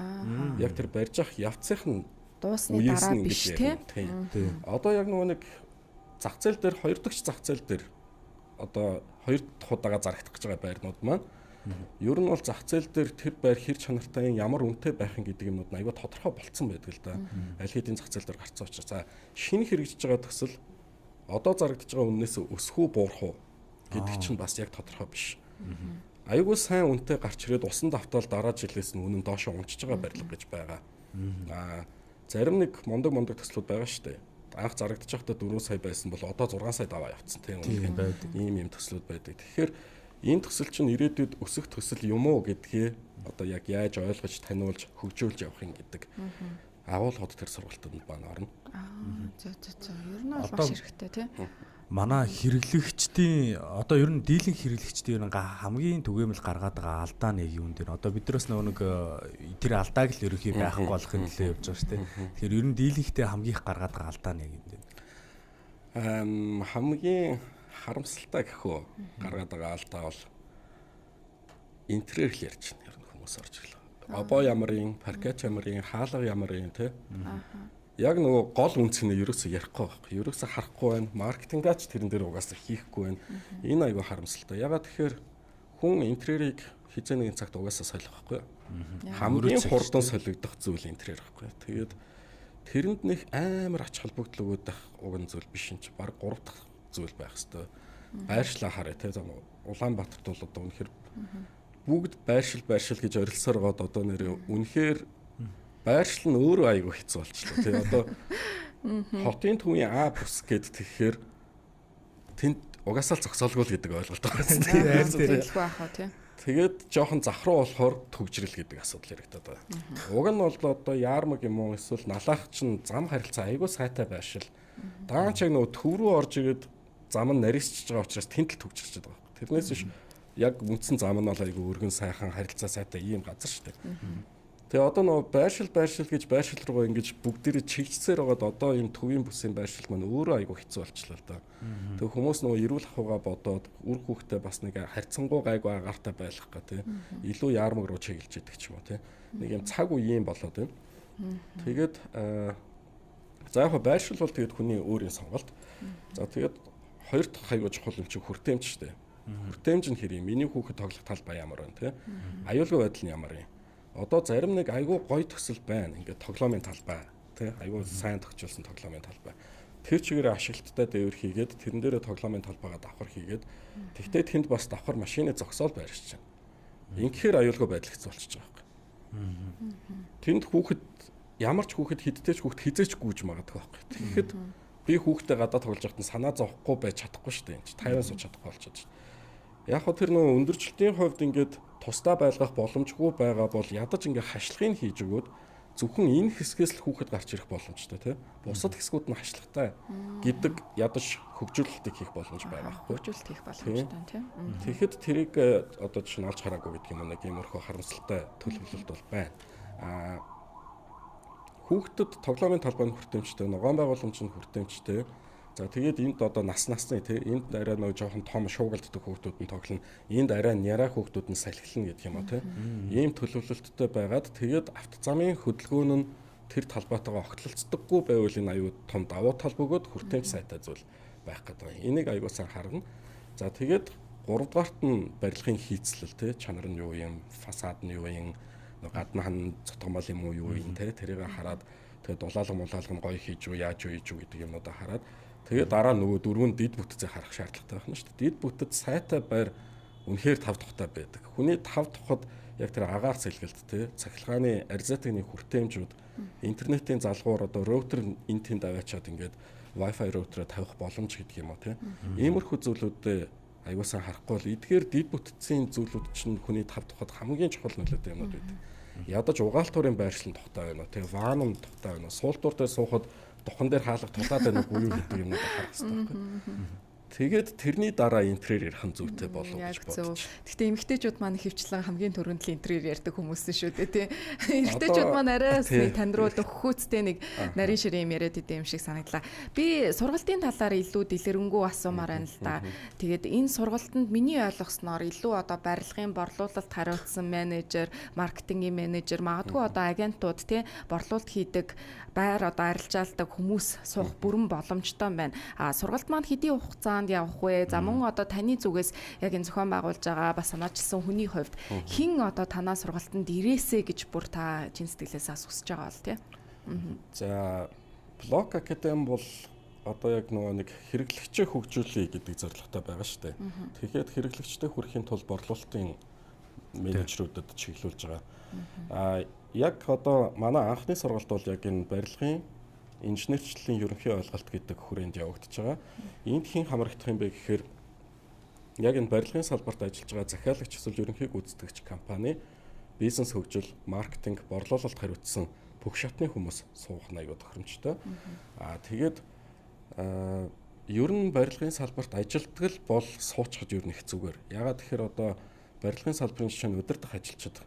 C: яг тэр барьж авах явцынх нь
B: дуусны дараа биш тийм.
C: Одоо яг нөгөө нэг зах зээл дээр 2 дахь зах зээл дээр одоо 2 дахь удаага зарагдах гэж байгаа байрнууд маань ер нь бол зах зээл дээр тэр байр хэр чанартай ямар үнэтэй байх юм гэдэг юмнууд аяга тодорхой болцсон байдаг л да. Аль хэдийн зах зээл дээр гарцсан учраас за шинэ хэрэгжиж байгаа төсөл одоо зарагдж байгаа үннээс өсөх үү буурах уу гэдэг чинь бас яг тодорхой биш. Аягүй сайн үнэтэй гарч ирээд усан давтаал дараа жилээс нь үнэн доошо унчиж байгаа барилга гэж байгаа. Зарим нэг мондөг төслүүд байгаа шүү дээ. Анх зарагдаж байхдаа 4 сая байсан бол одоо 6 сая даваа явцсан тийм ийм төслүүд байдаг. Тэгэхээр энэ төсөл чинь ирээдүйд өсөх төсөл юм уу гэдгээ одоо яг яаж ойлгож таниулж хөгжүүлж явах юм гэдэг агуулгууд тэр сургалтад баана орно.
B: Ер нь бол маш хэрэгтэй тийм.
A: Манай хэрэглэгчдийн одоо ер нь дийлэнх хэрэглэгчдийн хамгийн түгээмэл гаргаад байгаа алдаа нэг юм дээр одоо биднээс нэг тэр алдааг л ерөөхдөө байхгүй болох юм лээ явж байгаа шүү дээ. Тэгэхээр ер нь дийлэнхтэй хамгийн их гаргаад байгаа алдаа нэг юм дээр.
C: Хамгийн харамсалтай гэхөө гаргаад байгаа алдаа бол интерьер л ярьж байна. Ер нь хүмүүс орж ирлээ. Обоо ямарын, паркет ямарын, хаалга ямарын тий. Яг нөгөө гол үнцнийг ерөөсөө ярихгүй байхгүй. Ерөөсөө харахгүй байна. Маркетингаач тэрэн дээр угаасаа хийхгүй байна. Энэ айгүй харамсалтай. Ягаад тэгэхээр хүн интерьерийг хизээ нэгэн цагт угаасаа солих байхгүй. Хамгийн хурдан солигдох зүйл интерьер байхгүй. Тэгээд тэрэнд нэг амар ач холбогдол өгöd уг нь зүйл биш юм чи баг 3 дахь зүйл байх хэвээр. Байршлаа харъя те. Улаанбаатарт бол одоо үнэхээр бүгд байршил гэж орилсоор гоод одоо нэр үнэхээр байршил нь өөрөө айгүй хэцүү болчихлоо тий одоо хотын төвийн А бус гэд тэгэхээр тэнд угаасаа л зогсоолгүй л гэдэг ойлголт байгаа тийм. Тэгээд жоохон зах руу болохоор төгжрэл гэдэг асуудал яригдаад байгаа. Уг нь бол одоо яармаг юм уу эсвэл налаах чинь зам харилцаа айгүй сайтай байршил. Даанч яг нөгөө төв рүү орж ирээд зам нь нарийсчж байгаа учраас тэнд л төгжирч байгаа. Тэрнээс биш яг үндсэн зам нь бол айгүй өргөн сайхан харилцаа сайтай ийм газар шүү дээ. Тэгээ одоо нөгөө байршил гэж байршил руугаа ингэж бүгдээрээ чиглэсээр байгаад одоо энэ төвийн бүсийн байршил маань өөрөө айгүй хэцүү болчихлоо л да. Тэгээ хүмүүс нөгөө эрүүл ахуйгаа бодоод үр хүүхдээ бас нэг харьцангуй гайгүй агаартай байх гэх тий. Илүү яармаг руу чиглэж идэг ч юм уу тий. Нэг юм цаг үеийн болоод байна. Тэгээд за яг байршил бол тэгээд хүний өөрийн сонголт. За тэгээд хоёр дахь айгүй чухал юм чи хүртээмж шүү дээ. Хүртээмж нь хэр юм? Миний хүүхэд тоглох талбай ямар байна тий? Аюулгүй байдал нь ямар юм? Одоо зарим нэг айгүй гоё төсөл байна. Ингээд тоглоомын талбай тий айгүй сайн тогтжуулсан тоглоомын талбай. Тэр чигээр ашиглалттай дээвэр хийгээд тэрэн дээрээ тоглоомын талбайгаа давхар хийгээд тэгтээ тэнд бас давхар машины зогсоол байршиж байна. Инхээр аюулгүй байдал хэцүү болчихж байгаа юм. Тэнд хүүхэд ямар ч хүүхэд хиддэж хүүхэд хизээч гүйж магадгүй байхгүй. Тэгэхэд би хүүхдээ гадаа тоглож байхад санаа зовхгүй байж чадахгүй шүү дээ. Энд 50 сууж чадахгүй болчиход шүү. Яг хөө тэр нөгөө өндөрчлөлтийн хувьд ингээд тусдаа байлгах боломжгүй байгаа бол ядаж ингээ хашлахыг хийж өгөөд зөвхөн энэ хэсгээс л хүүхэд гарч ирэх боломжтой тий. Бусад хэсгүүд нь хашлахтай гэдэг ядаж хөгжүүлэлтийг хийх боломж байгаа байхгүй.
B: Хөгжүүлэлт хийх боломжтой тий.
C: Тэгэхэд тэрийг одоо жишээ нь олж хараагүй гэдэг юм нэг иймэрхүү харамсалтай төлөвлөлт бол байна. Хүүхдэд тоглоомын талбайд хүртээмжтэй, ногоон байгууламжинд хүртээмжтэй. За тэгээд энд одоо насны тий энд арай нэг жоохон том шуугалддаг хүүхдүүд нь тоглоно. Энд арай няраа хүүхдүүд нь салхилна гэдэг юм уу тий. Ийм төлөвлөлттэй байгаад тэгээд автозамын хөдөлгөөн нь тэр талбайтайгаа огтлолцдоггүй байвал энэ аюу том давуу тал бөгөөд хүртээмж сайтай зүйл байх гэдэг. Энийг аюулсан харна. За тэгээд 3 дугаарт нь барилгын хийцлэл тий чанар нь юу юм, фасад нь юу юм, гадна хан цотгомол юм уу юу юм тий тэрийг хараад тэгээд дулаалга гоё хийж юу яаж юу гэдэг юмнуудаа хараад тэгээд дараа нөгөө 4 дэд бүтцээ харах шаардлагатай байна шүү дээ. Дэд бүтэц сайтай байр үнэхээр тав тухтай байдаг. Хүний тав тухад яг тэр агаар сэлгэлт те цахилгааны арзатгийн хүртээмжүүд интернетийн залгуур одоо роутер энэ тэнд аваачаад ингээд Wi-Fi роутераа тавих боломж гэдэг юм уу те. Иймэрхүү зүйлүүдэд аюулсан харахгүй бол эдгээр дид бүтцийн зүйлүүд чинь хүний тав тухад хамгийн чухал нөлөөтэй юмнууд байдаг. Ядаж угаалтуурын байршлан тухтай байна уу те ванн тухтай байна уу суултуур дээр суухад духан дээр хаалга тулаад байна уу гэдэг юмнууд харах хэрэгтэй байхгүй. Тэгээд тэрний дараа интерьер ярих нь зүйтэй болов гэж бодож.
B: Гэхдээ эмэгтэйчүүд маань хөвчлэн хамгийн түрүүнд л интерьер ярьдаг хүмүүс шүү дээ тий. Эмэгтэйчүүд маань арайс нэг таньруулах хөөцтэй нэг нарийн ширээ юм яриад идэм шиг санагдлаа. Би сургалтын талаар илүү дэлгэрэнгүй асуумаар байна л да. Тэгээд энэ сургалтанд миний ойлгосноор илүү одоо барилгын борлуулалт хариуцсан менежер, маркетингийн менежер, магадгүй одоо агентууд тий борлуулалт хийдэг байр одоо арилжаалдаг хүмүүс суух бүрэн боломжтой байна. Сургалт маань хэдийн хугацаанд явах вэ? За мөн одоо таны зүгээс яг энэ зохион байгуулж байгаа бас санаачилсан хүний хувьд хэн одоо танаа сургалтанд ирээсэ гэж бүр та чин сэтгэлээсээ асууж байгаа бол тий.
C: За Block Academy бол одоо яг нэг хэрэглэгчээ хөгжүүлэе гэдэг зорилготой байгаа шүү дээ. Тэгэхээр хэрэглэгчтэй хүрэхийн тулд борлуулалтын менежерүүдэд чиглүүлж байгаа. Яг одоо манай анхны сургалт бол яг энэ барилгын инженерчлэлийн ерөнхий ойлголт гэдэг хүрээнд явагдаж байгаа. Энд хэн хамрагдах юм бэ гэхээр яг энэ барилгын салбарт ажиллаж байгаа захиалагч эсвэл ерөнхий гүйцэтгэгч компани, бизнес хөгжил, маркетинг, борлуулалт хариуцсан бүх шатны хүмүүс суух нь аюул тохиромжтой. Тэгээд ер нь барилгын салбарт ажилтгал бол суучихад ер нь их зүгээр. Ягаад тэгэхээр одоо барилгын салбарын жишээ нь удирдах ажилчид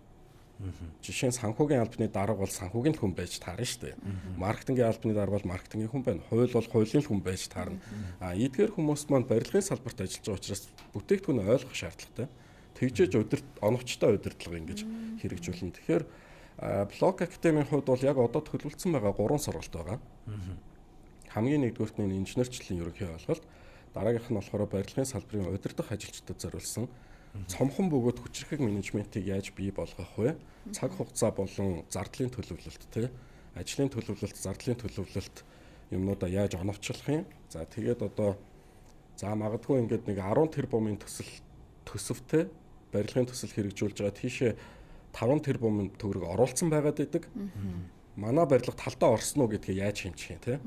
C: жишээ нь санхүүгийн албаны дарга бол санхүүгийн хүн байж таарна шүү дээ. Маркетингийн албаны дарга бол маркетингийн хүн байна. Хууль бол хуулийн хүн байж таарна. Эдгээр хүмүүс маань барилгын салбарт ажиллаж байгаа учраас бүтээгдэхүүнээ ойлгох шаардлагатай. Тэгжээж оновчтой удирдлага ингэж хэрэгжүүлнэ. Тэгэхээр Block Academy-ийн хувьд бол яг одоо төлөвлөсөн байгаа 3 сургалт байгаа. Хамгийн нэгдүгürt нь инженерчлэлийн ерөнхий ойлголт, дараагийнх нь болохоор барилгын салбарын удирдах ажилчдад зориулсан цомхон бөгөөд хүчирхэг менежментийг яаж бий болгох вэ? Цаг хугацаа болон зардлын төлөвлөлт тий. Ажлын төлөвлөлт, зардлын төлөвлөлт юмнуудаа яаж оновчлох юм? За тэгээд одоо магадгүй ингээд нэг 10 тэрбумын төсөвтэй барилгын төсөл хэрэгжүүлж байгаа тийшээ 5 тэрбумын төгрөг оруулсан байгаад байдаг. Манай барилга талдаа орсон уу гэдгээ яаж хэмжих юм тий?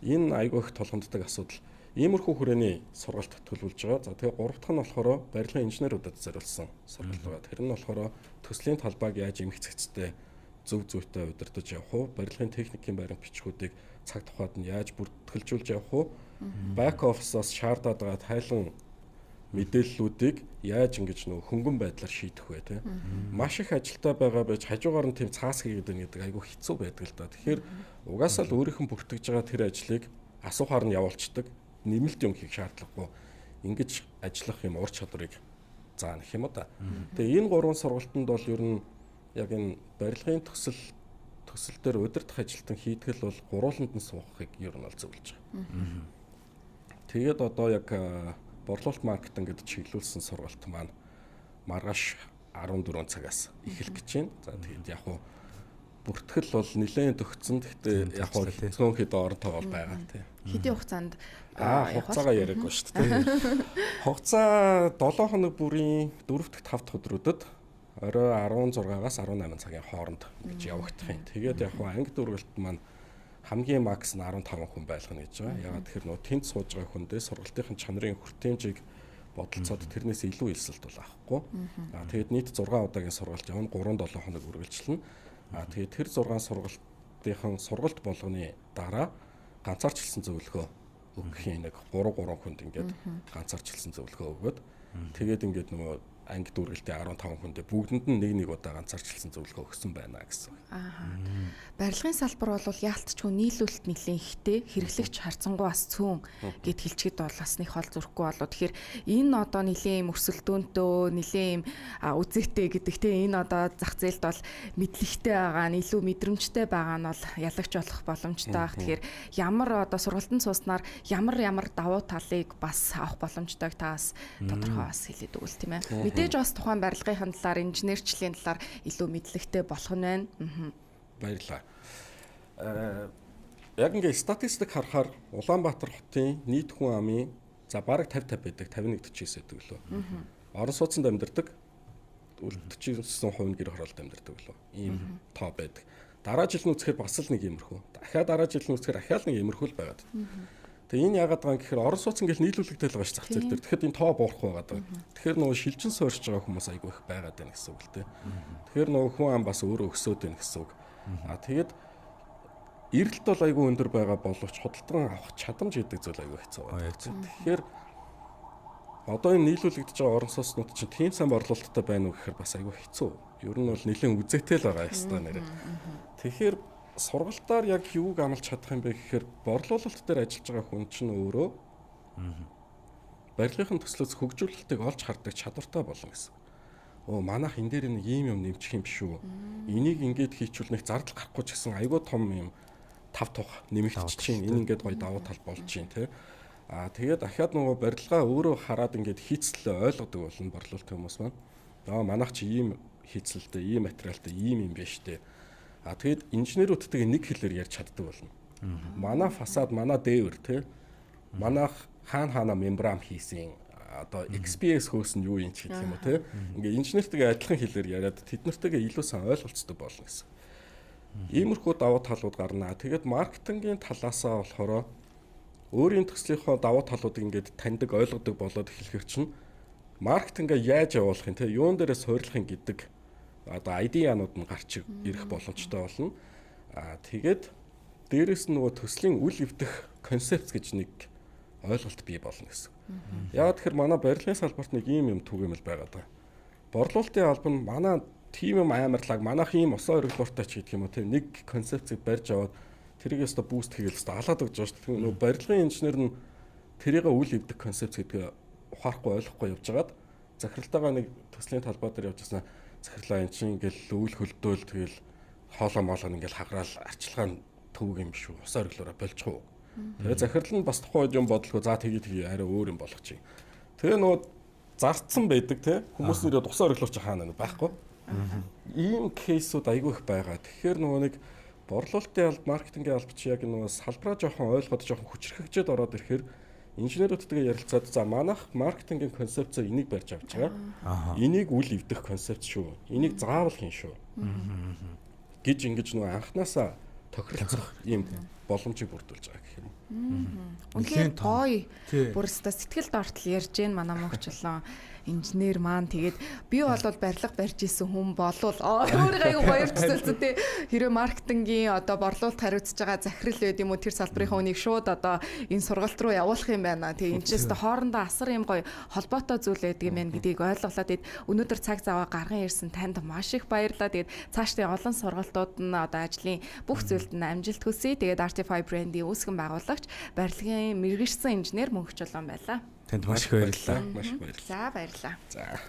C: Энэ айгүй их тулгамддаг асуудал. Иймэрхүү хүрээний сургалт төлөвлөж байгаа. За тэгээ 3 дахь нь болохоор барилгын инженерүүдэд зориулсан сургалт байгаа. Тэр нь болохоор төслийн талбайг яаж эмх цэгцтэй зөв зүйтэй удирдах явах вэ? Барилгын техникийн баримт бичгүүдийг цаг тухайд нь яаж бүртгэлжүүлж явах вэ? Back office-оос шаардаад байгаа тайлан мэдээллүүдийг яаж ингэж хөнгөн байдлаар шийдэх вэ те? Маш их ажилтаа байгаа байж хажуугаар нь тийм цаас хийгээд байна гэдэг айгүй хэцүү байдаг л да. Тэгэхээр угаасаа л өөрийнх нь бүртгэж байгаа тэр ажлыг асуухаар нь явуулцдаг. Нэмэлт юм хийх шаардлагагүй ингэж ажиллах юм ур чадварыг заах юм да. Тэгээ энэ 3 сургалтанд бол ер нь яг энэ барилгын төсөл дээр удирдах ажилтан хийдгэл бол гурвууланд нь суухыг ер нь бол зөвлөж байгаа. Тэгээд одоо яг борлуулалт маркетинг гэдэг чиглүүлсэн сургалт маань маргааш 14 цагаас эхлэх гэж байна. За тэгээд яг хуу бүртгэл бол нэлээд төгссөн. Гэхдээ яг хуу цөөн хэд орон тоогоо байгаа тийм.
B: Хэдийн хугацаанд
C: хугацаагаа яриаггүй шүү дээ. Хугацаа 7 хоног бүрийн 4-5 дахь өдрүүдэд орой 16-аас 18 цагийн хооронд гэж явагдах юм. Тэгээд яг хуу анги дүүргэлт маань хамгийн макс нь 15 хүн байлгана гэж байгаа. Ягаад тэгэхээр нөө тэнд сууж байгаа хүндээ сургалтын чанарын хүртээмжийг бодолцоод тэрнээс илүү элсэлт бол авахгүй. Тэгээд нийт 6 удаагийн сургалт явна. 3-7 хоног үргэлжилнэ. Тэгээд тэр 6 сургалтын сургалт болгоны дараа ганцаарчлсан зөвлөгөө өгөх юм нэг 3 хүнд ингээд ганцаарчлсан зөвлөгөө өгөөд тэгээд ингээд нөгөө анги дүүргэлтийн 15 хүндээ бүгдэнд нь нэг удаа ганцаарчлсан зөвлөгөө өгсөн байна гэсэн.
B: Барилгын салбар бол яалтчгүй нийлүүлэлт нэлийн ихтэй хэрэглэгч харцангуй бас цөөн гэд хэлчихэд бол бас нэг хол зүрхгүй болоо. Тэгэхээр энэ одоо нэлийн юм өрсөлдөөнтөө нэлийн юм үзэгтэй гэдэг те энэ одоо зах зээлд бол мэдлэгтэй байгаа нь илүү мэдрэмжтэй байгаа нь бол ялагч болох боломжтой байх. Тэгэхээр ямар одоо сургалтанд сууснаар ямар давуу талыг бас авах боломжтойг та бас тодорхой бас хэлээд өгвөл тийм ээ. Мэдээж бас тухайн барилгын талаар, инженерчлэлийн талаар илүү мэдлэгтэй болох нь байна.
C: Баярлалаа. Яг ингээд статистик харахаар Улаанбаатар хотын нийт хүн амын за бараг 50 байдаг 51-49 байдаг лөө. орон сууцнд амьдардаг 49% нь гэр хороолт амьдардаг болов. Ийм тоо байдаг. Дараа жил нь үзэхээр бас л нэг иймэрхүү. Дахиад дараа жил нь үзэхээр ахаал нэг иймэрхүү л байгаад. Тэгээ энэ яагаад байгаа юм гэхээр орон сууц ингээл нийлүүлэгдэл байгаа ш зах зээл дээр. Тэгэхэд энэ тоо буурах байгаад байгаа. Тэгэхээр нөгөө шилжин суурьж байгаа хүмүүс айгүй их байгаад байна гэсэн үг л дээ. Тэгэхээр нөгөө хүн ам бас өөрөө өсөөд байна гэсэн үг. Тэгээд эрэлт бол айгүй өндөр байгаа боловч худалдан авах чадамж гэдэг зүйл айгүй хэцүү байна. Тэгэхээр одоо энэ нийлүүлэгдэж байгаа орон сууцнууд чинь тийм сайн борлуулалттай байна уу гэхээр бас айгүй хэцүү. Ер нь бол нэлээд үзэгтэй л байгаа ёстой нэрэ. Тэгэхээр сургалтаар яг юуг амлаж чадах юм бэ гэхээр борлуулалт дээр ажиллаж байгаа хүн чинь өөрөө барилгын төслөөс хөгжүүлэлтийг олж хардаг чадвартай болно гэсэн. Манайх энэ дээр нэг ийм юм нэмчих юм биш үү? Энийг ингээд хийчихвэл нэг зардал гарахгүй ч гэсэн айгүй том юм тав тух нэмэгдэж чинь энэ ингээд гоё давуу тал болж чинь тий. Тэгээд дахиад нөгөө барилгаа өөрөө хараад ингээд хийцлээ ойлгодог болно борлуулалт хүмүүс маань. Манайх чи ийм хийцэлтэй, ийм материалтай, ийм юм биш үү? Тэгээд инженерүүдтэйгээ нэг хэлээр ярьж чаддаг болно. Манай фасад, манай дээвэр тий. Манайх хаана мембран хийсэн. Одоо XPS хөөс нь юу юм ч гэх юм уу тий. Ингээ инженертэйгээ адилхан хэлээр яриад тэднэртэйгээ илүү сайн ойлголцдог болно гэсэн. Иймэрхүү давуу талууд гарнаа. Тэгээд маркетингийн талаасаа болохоор өөрийн төслийнхөө давуу талуудыг ингээд таньдаг, ойлгодог болоод эхлэхэр чинь маркетингээ яаж явуулах юм те юун дээрээ суйрлахын гэдэг одоо айдианууд нь гарч ирэх боломжтой болно. Тэгээд дээрэс нь нөгөө төслийн үл эвдэх концепц гэж нэг ойлголт бий болно гэсэн. Яг тэгэхээр манай барилгын салбарт нэг ийм түгээмэл байгаад байгаа. Борлуулалтын албан нь манай тим юм амарлаг, манайх ийм усаа өргөлөөртэй ч гэдэг юм уу те нэг концепцийг барьж аваад тэрийг өстө буст хийгээл өстө алаад өгч байгаа шүү дээ. Нөгөө барилгын инженер нь тэрийг үл эвдэх концепц гэдгийг ухаарахгүй ойлгохгүй явжгаад захиралтайгаа нэг төслийн талбай дээр явж байгаа захирлаа эн чинь ингээл өвөл хөлдөөл тэгэл хоолоо моолоо ингээл хаграал арчилгаа төвөг юм шүү. Усаа өргөлөөрөө болж байгаа. Тэгээ захирал нь бас тухайн юм бодлого за тэгээ арай өөр юм болох чинь. Тэгээ нөгөө зарцсан байдаг те хүмүүс нэрээ усаа өргөлөөрч хаана байхгүй. Ийм кейсүүд айгүй их байгаа. Тэгэхээр нөгөө нэг борлуулалтын алба, маркетингийн алба чи яг нөгөө салбараа жоохон ойлгоод жоохон хүчрхэгжээд ороод ирэхээр инженерүүдтэйгээ ярилцаад за манайх маркетингийн концепцоо энийг барьж авч байгаа. Энийг үл эвдэх концепт шүү. Энийг заавал хийн шүү. Гэж ингэж нөгөө анханасаа тохиролцох ийм боломжийг бүрдүүлж байгаа гэх юм.
B: Үнэхээр гоё. Бүр өстө сэтгэлд ортол ярьж гэн манай мөнхчлэн инженер маань тэгээд би бол барилга барьж исэн хүн болвол өөрийгөө аюу гоё төсөлцөө тий хэрэв маркетингийн одоо борлуулалт хариуцж байгаа захирал байд юм уу тэр салбарынхаа үнийг шууд одоо энэ сургалт руу явуулах юм байна. Тэгээд энэ ч өстө хоорондоо асар юм гоё холбоотой зүйл байдаг юм байна гэдгийг ойлголоо. Тэгээд өнөөдөр цаг зав гарган ирсэн танд маш их баярлалаа. Тэгээд цаашдын олон сургалтууд нь одоо ажлын бүх зүйлд нь амжилт хүсье. Тэгээд Artify брендийн үүсгэн байгуулагч барилгын мэргэжсэн инженер Мөнхчлэн байлаа.
A: Танд маш их баярлалаа.
C: Маш их баярлалаа.
B: За баярлалаа.
C: За